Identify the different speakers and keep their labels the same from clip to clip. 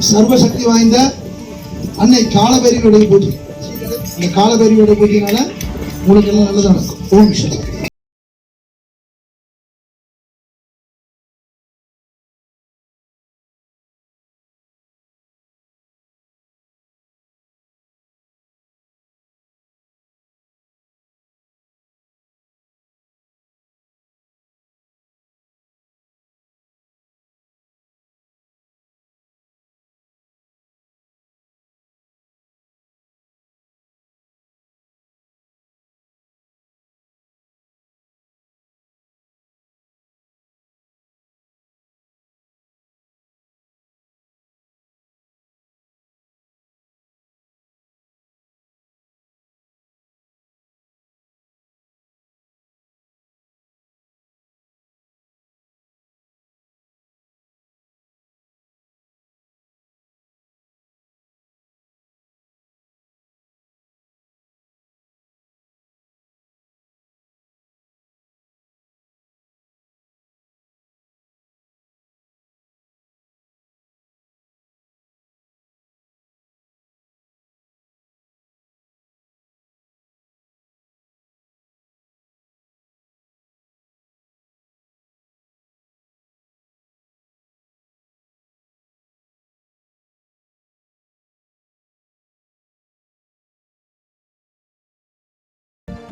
Speaker 1: சர்வசக்தி வாய்ந்த அன்னை காலபைரவியுடைய பூஜை. இந்த காலபைரவியுடைய பூஜையினால உங்களுக்கு எல்லாம் நல்லதா இருக்கும். ஓம் சக்தி.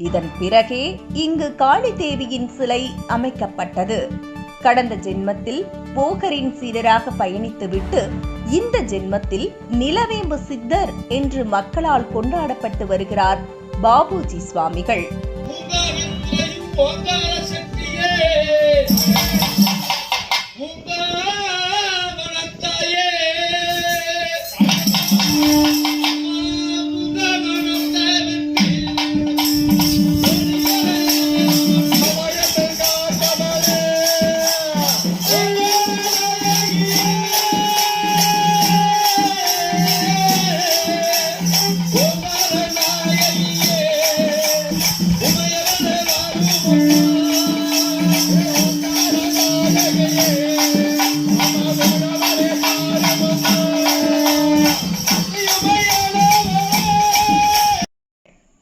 Speaker 2: இதன் பிறகே இங்கு காளி தேவியின் சிலை அமைக்கப்பட்டது. கடந்த ஜென்மத்தில் போகரின் சீடராக பயணித்துவிட்டு இந்த ஜென்மத்தில் நிலவேம்பு சித்தர் என்று மக்களால் கொண்டாடப்பட்டு வருகிறார் பாபுஜி சுவாமிகள்.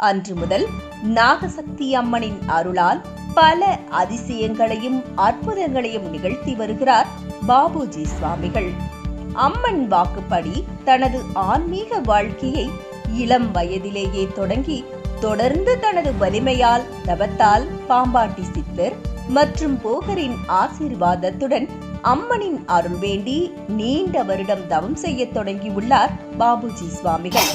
Speaker 2: அன்று முதல் நாகசக்தி அம்மனின் அருளால் பல அதிசயங்களையும் அற்புதங்களையும் நிகழ்த்தி வருகிறார் பாபுஜி சுவாமிகள். அம்மன் வாக்குப்படி தனது ஆன்மீக வாழ்க்கையை இளம் வயதிலேயே தொடங்கி தொடர்ந்து தனது வலிமையால் தவத்தால் பாம்பாட்டி சித்தர் மற்றும் போகரின் ஆசீர்வாதத்துடன் அம்மனின் அருள் வேண்டி நீண்ட வருடம் தவம் செய்ய தொடங்கியுள்ளார் பாபுஜி சுவாமிகள்.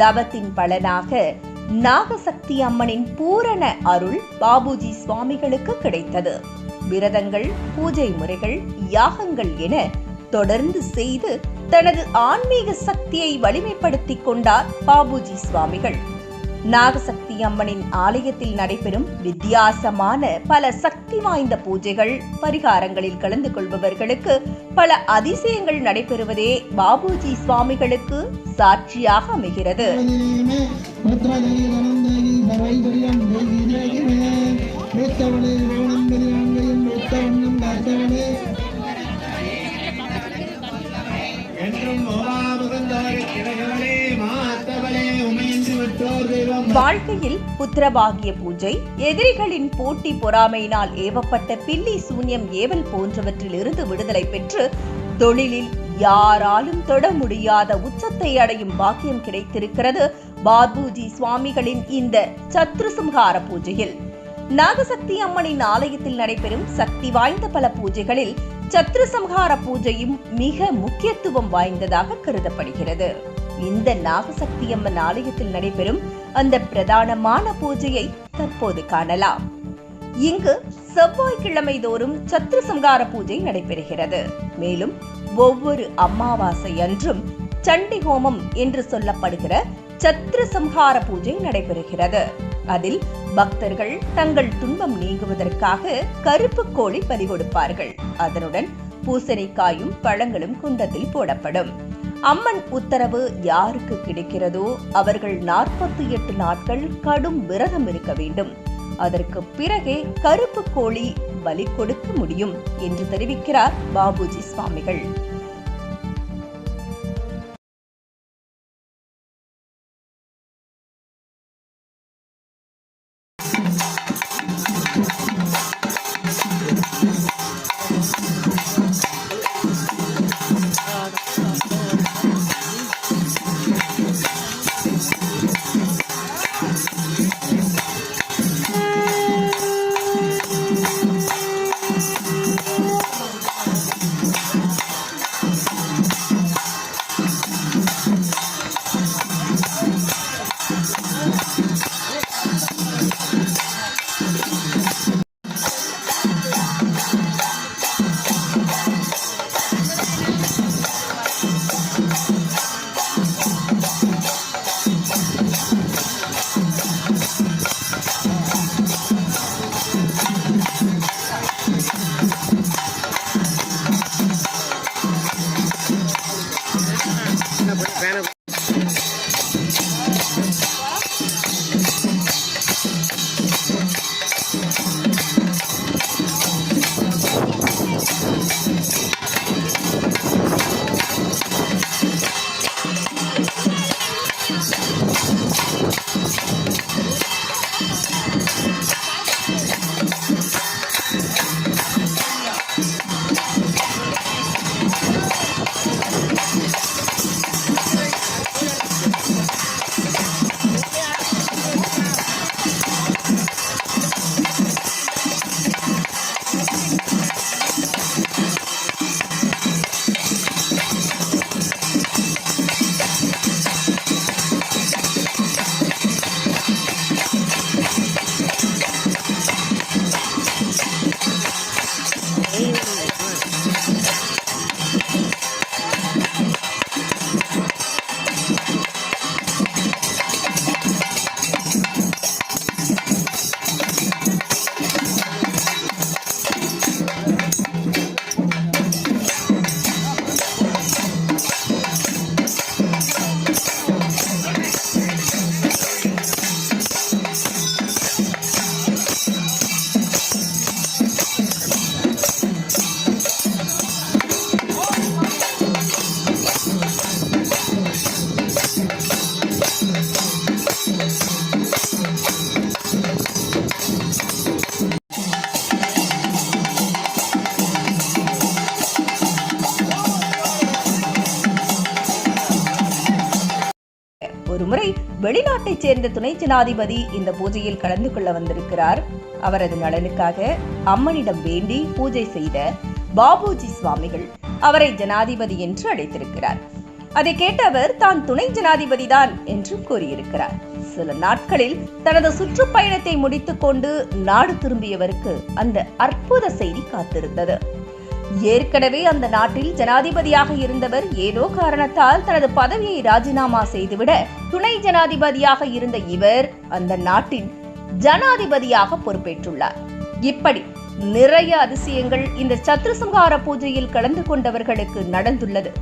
Speaker 2: தவத்தின் பலனாக நாகசக்தி அம்மனின் பூரண அருள் பாபுஜி சுவாமிகளுக்கு கிடைத்தது. விரதங்கள், பூஜை முறைகள், யாகங்கள் என தொடர்ந்து செய்து தனது ஆன்மீக சக்தியை வலிமைப்படுத்திக் கொண்டார் பாபுஜி சுவாமிகள். நாகசக்தி அம்மனின் ஆலயத்தில் நடைபெறும் வித்தியாசமான பல சக்தி வாய்ந்த பூஜைகள், பரிகாரங்களில் கலந்து கொள்பவர்களுக்கு பல அதிசயங்கள் நடைபெறுவதே பாபுஜி சுவாமிகளுக்கு சாட்சியாக அமைகிறது. வாழ்க்கையில் புத்திரபாகிய பூஜை, எதிரிகளின் போட்டி பொறாமையினால் ஏவப்பட்ட பில்லி சூன்யம் ஏவல் போன்றவற்றில் இருந்து விடுதலை பெற்று தொழிலில் யாராலும் தொட முடியாத உச்சத்தை அடையும் பாக்கியம் கிடைத்திருக்கிறது பாபுஜி சுவாமிகளின் இந்த சத்ருசம்ஹார பூஜையில் நாகசக்தி அம்மனின் ஆலயத்தில் நடைபெறும் சக்தி வாய்ந்த பல பூஜைகளில் சத்ருசம்ஹார பூஜையும் மிக முக்கியத்துவம் வாய்ந்ததாக கருதப்படுகிறது. இந்த நாகசக்தி அம்மன் ஆலயத்தில் நடைபெறும் அந்த பிரதானமான பூஜையை தற்போது காணலாம். இங்கு செவ்வாய்க்கிழமை தோறும் சத்ருசம்ஹார பூஜை நடைபெறுகிறது. மேலும் ஒவ்வொரு அமாவாசை அன்றும் சண்டி ஹோமம் என்று சொல்லப்படுகிற சத்ருசம்ஹார பூஜை நடைபெறுகிறது. அதில் பக்தர்கள் தங்கள் துன்பம் நீங்குவதற்காக கருப்பு கோழி பலி கொடுப்பார்கள். அதனுடன் பூசணிக்காயும் பழங்களும் குண்டத்தில் போடப்படும். அம்மன் உத்தரவு யாருக்கு கிடைக்கிறதோ அவர்கள் 48 நாட்கள் கடும் விரதம் இருக்க வேண்டும். அதற்கு பிறகே கருப்பு கோழி பலி கொடுக்க முடியும் என்று தெரிவிக்கிறார் பாபுஜி சுவாமிகள். ஒருமுறை வெளிநாட்டைச் சேர்ந்த துணை ஜனாதிபதி இந்த பூஜையில் கலந்து கொள்ள வந்திருக்கிறார். அவரது நலனுக்காக அம்மனிடம் வேண்டி பூஜை செய்த பாபுஜி சுவாமிகள் அவரை ஜனாதிபதி என்று அழைத்திருக்கிறார். அதை கேட்ட அவர் தான் துணை ஜனாதிபதி தான் என்றும் கூறியிருக்கிறார். சில நாட்களில் தனது சுற்றுப்பயணத்தை முடித்துக் கொண்டு நாடு திரும்பியவருக்கு அந்த அற்புத செய்தி காத்திருந்தது. ஏற்கனவே அந்த நாட்டில் ஜனாதிபதியாக இருந்தவர் ஏதோ காரணத்தால் தனது பதவியை ராஜினாமா செய்துவிட துணை ஜனாதிபதியாக இருந்த இவர் அந்த நாட்டின் ஜனாதிபதியாக பொறுப்பேற்றுள்ளார். இப்படி நிறைய அதிசயங்கள் இந்த சத்ருசம்ஹார பூஜையில் கலந்து கொண்டவர்களுக்கு நடந்துள்ளது.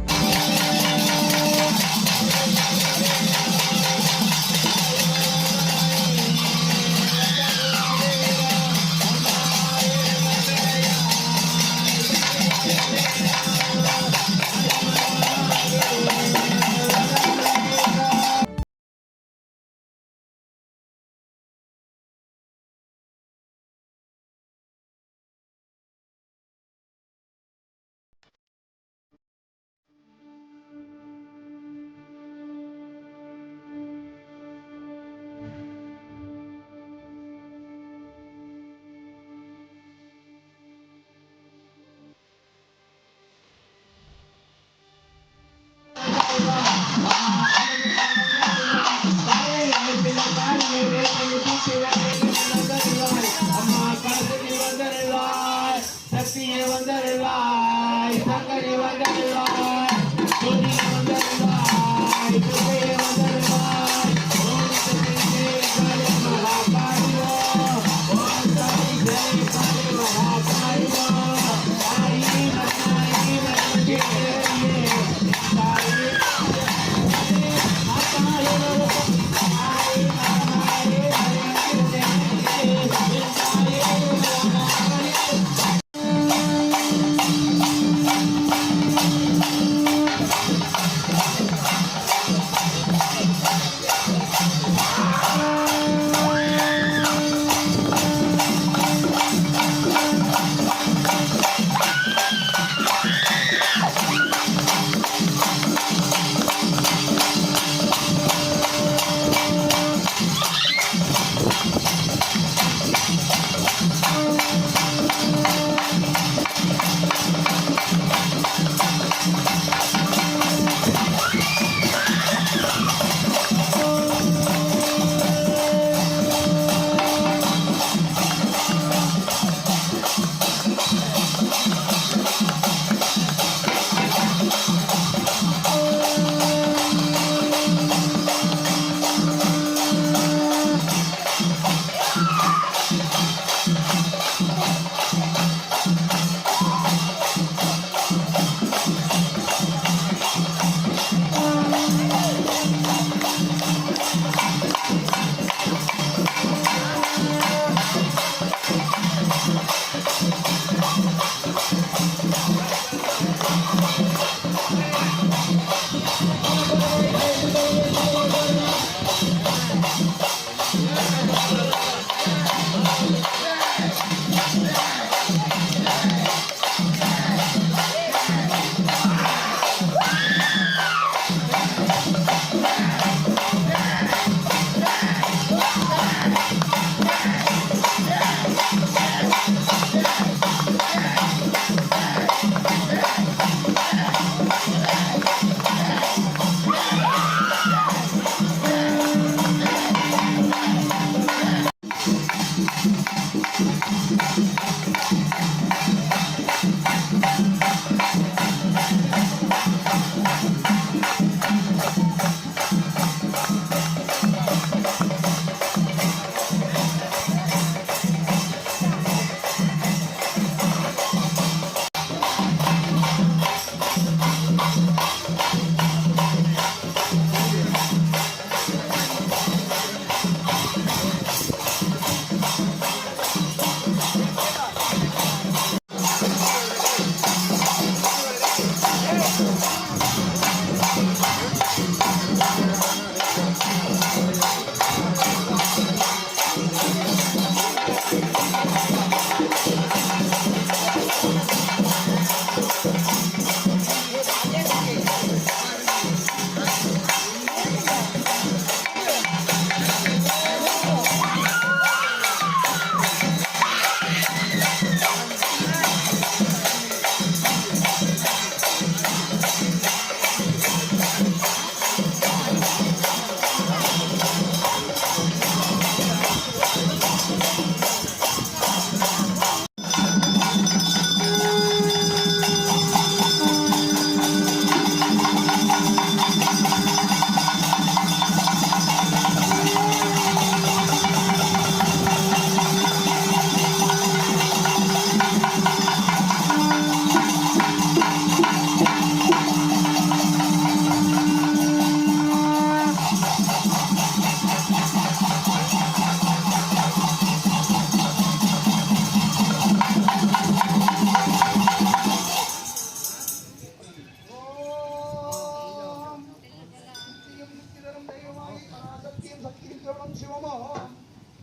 Speaker 1: சிவம் சிவமோ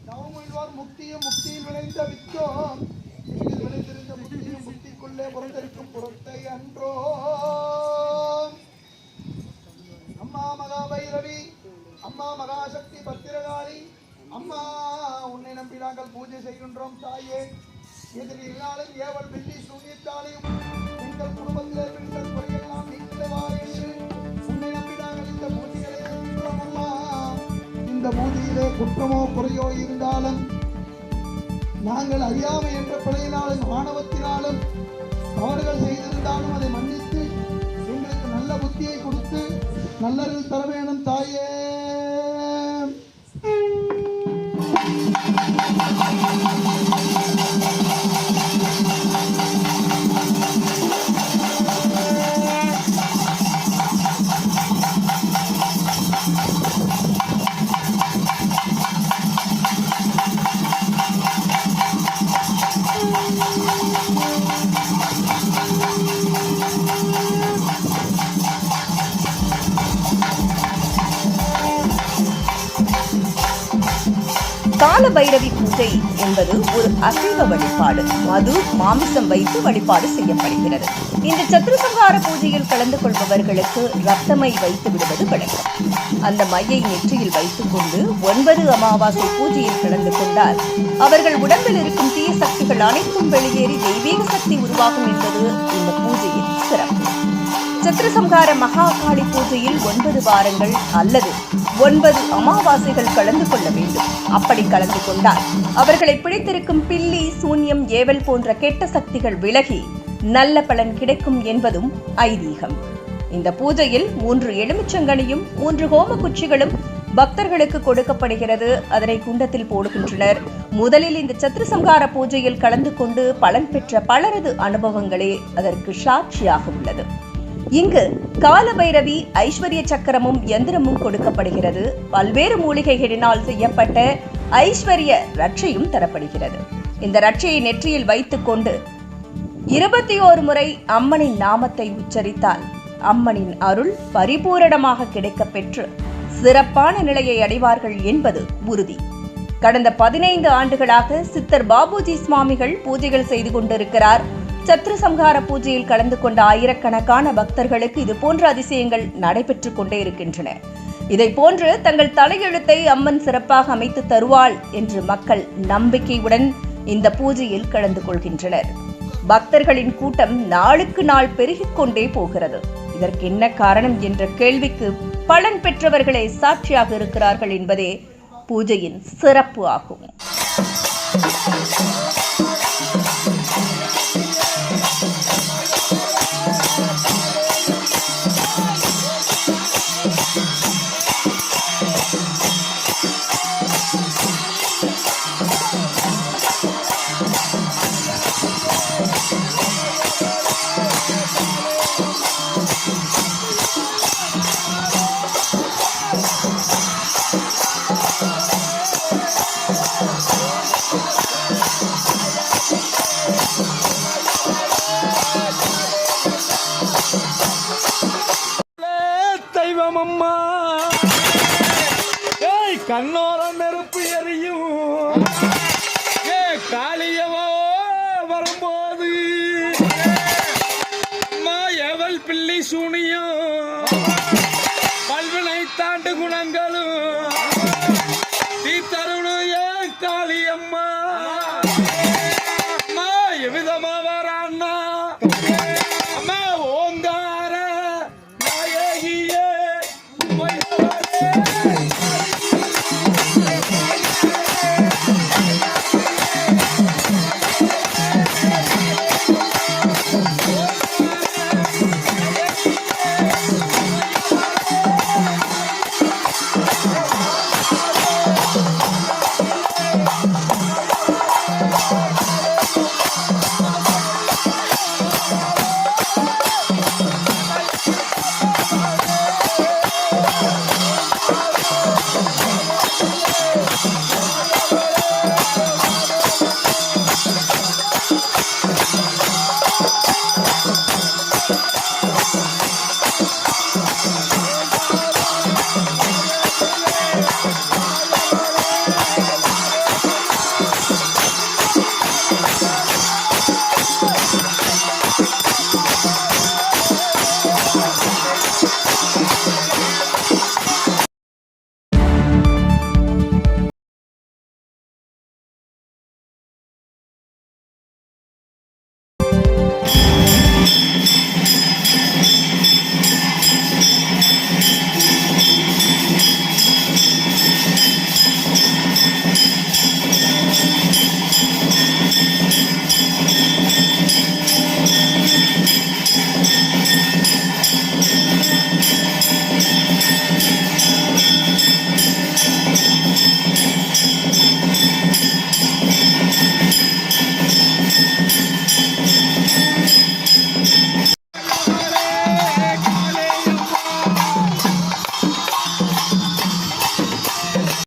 Speaker 1: நவமுழ்வார் முக்தியும் முக்தியில் விளைந்த வித்தோம் விளைந்திருந்த முக்தியும் முக்திக்குள்ளே புறந்தரிக்கும் புறத்தை அன்றோ அம்மா மகாபைரவி அம்மா மகாசக்தி பத்திரகாளி அம்மா உன்னை நம்பி நாங்கள் பூஜை செய்கின்றோம் தாயே எதிரினாலும் ஏவல் வெள்ளி சூனியத்தாலையும் எங்கள் குடும்பத்தில் பிடித்த குறையெல்லாம் நீக்கிடவா என்று உன்னை நம்பி நாங்கள் இந்த பூஜைகளை செய்கின்றோம் அம்மா. இந்த பூஜையிலே குற்றமோ குறையோ இருந்தாலும் நாங்கள் அறியாமை என்ற பிழையினாலும் ஆணவத்தினாலும் தவறுகள் செய்திருந்தாலும் அதை மன்னித்து எங்களுக்கு நல்ல புத்தியை கொடுத்து நல்லறிவு தர வேணும் தாயே.
Speaker 2: கால பைரவி பூஜை என்பது ஒரு அசைவ வழிபாடு. மது மாமிசம் வைத்து வழிபாடு செய்யப்படுகிறது. இந்த சத்ருசங்கார பூஜையில் கலந்து கொள்பவர்களுக்கு ரத்தமை வைத்து விடுவது வழக்கம். அந்த மையை நெற்றியில் வைத்துக் கொண்டு 9 அமாவாசை பூஜையில் கலந்து கொண்டால் அவர்கள் உடம்பில் இருக்கும் தீய சக்திகள் அனைத்தும் வெளியேறி தெய்வீக சக்தி உருவாகும் என்பது இந்த பூஜையின் சிறப்பு. சத்ருசம்ஹார மகாகாளி பூஜையில் 9 வாரங்கள் அல்லது 9 அமாவாசைகள் கலந்து கொள்ள வேண்டும். அப்படி கலந்து கொண்டால் அவர்களை பிடித்திருக்கும் பில்லி, சூன்யம், ஏவல் போன்ற கெட்ட சக்திகள் விலகி நல்ல பலன் கிடைக்கும் என்பதும் ஐதீகம். இந்த பூஜையில் 3 எலுமிச்சங்கனியும் 3 ஹோம குச்சிகளும் பக்தர்களுக்கு கொடுக்கப்படுகிறது. அதனை குண்டத்தில் போடுகின்றனர். முதலில் இந்த சத்ருசம்ஹார பூஜையில் கலந்து கொண்டு பலன் பெற்ற பலரது அனுபவங்களே அதற்கு சாட்சியாக உள்ளது. இங்கு காலபைரவி ஐஸ்வர்ய சக்கரமும் எந்திரமும் கொடுக்கப்படுகிறது. பல்வேறு மூலிகைகளினால் செய்யப்பட்ட ஐஸ்வர்ய ரட்சையும் தரப்படுகிறது. இந்த ரட்சையை நெற்றியில் வைத்துக் கொண்டு 21 முறை அம்மனின் நாமத்தை உச்சரித்தால் அம்மனின் அருள் பரிபூரணமாக கிடைக்கப் பெற்று சிறப்பான நிலையை அடைவார்கள் என்பது உறுதி. கடந்த 15 ஆண்டுகளாக சித்தர் பாபுஜி சுவாமிகள் பூஜைகள் செய்து கொண்டிருக்கிறார். சத்ருசம்ஹார பூஜையில் கலந்து கொண்ட ஆயிரக்கணக்கான பக்தர்களுக்கு இது போன்ற அதிசயங்கள் நடைபெற்றுக் கொண்டே இருக்கின்றன. இதை போன்று தங்கள் தலையெழுத்தை அம்மன் சிறப்பாக அமைத்து தருவாள் என்று மக்கள் நம்பிக்கையுடன் இந்த பூஜையில் கலந்து கொள்கின்றனர். பக்தர்களின் கூட்டம் நாளுக்கு நாள் பெருகிக் கொண்டே போகிறது. இதற்கு என்ன காரணம் என்ற கேள்விக்கு பலன் பெற்றவர்களே சாட்சியாக இருக்கிறார்கள் என்பதே பூஜையின் சிறப்பு ஆகும்.
Speaker 3: தெய்வமம்மா கண்ணோரம் நெருப்பு எரியும் காளியவோ வரும்போது அம்மா எவள் பிள்ளை சூனியும் பல்வினை தாண்டு குணங்களும்